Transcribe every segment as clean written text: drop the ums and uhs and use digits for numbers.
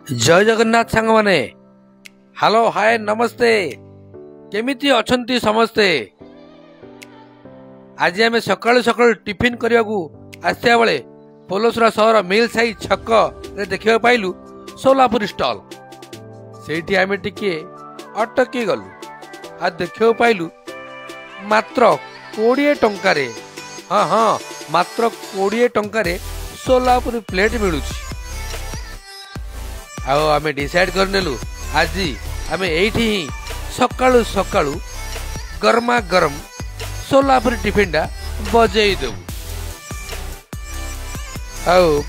जय जगन्नाथ सांग माने हेलो हाय नमस्ते केमिति अछंती समस्ते। आज आम सकाळु सकाळु टिफिन करने को आसता बेले पोलसरा सहर मिल साई छक रे देखा पाइलु सोलापुरी स्टॉल से आम टिके अटकी गलु आ देखा पाइलु मात्र 20 टंका रे। हाँ हाँ मात्र 20 टंका रे सोलापुरी प्लेट मिलूँ। आम डिसाइड करनेलु आज आम एठी ही सकाळु सकाळु गरमा गरम सोलापुरी टिफिन टा बजेई देबु।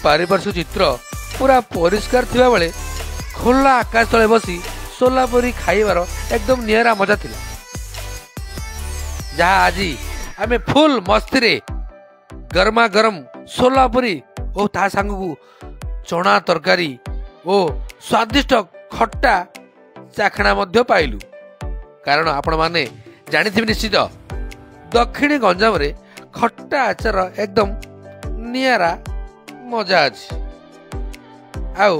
पारिपार्श्विक चित्र पूरा परिष्कार थिबा बेले खोला आकाश तले बसी सोलापुरी खाइबार एकदम नियरा मजा थिला। जहाँ आज आम फुल मस्ती रे गरमा गरम सोलापुरी और ता सांगू चना तरकारी ओ स्वादिष्ट खट्टा चाखणा मध्य पाइलु। कारण आपण माने जानिथिबे निश्चित दक्षिणी गंजाम रे खट्टा आचार एकदम नियारा मजा अछि। आउ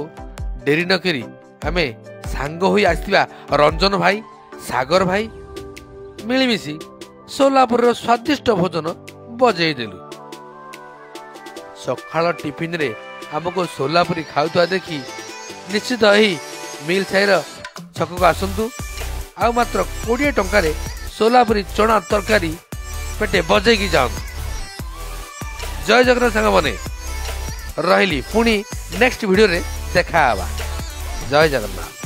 डेरी न करी आमे सांग होई आसिबा रंजन भाई सागर भाई मिलीमिशी सोलापुर स्वादिष्ट भोजन बजेई देलु। सकाळ टिफिन रे हमको सोलापुरी खाउता देखी निश्चित ही मिल साइर छक को आसतु आ मात्र 20 टंका रे सोलापुरी चना तरकारी पेटे बजेगी जाऊँ। जय जगन्नाथ सांग बने रही पुणी नेक्स्ट वीडियो रे देखा। जय जगन्नाथ।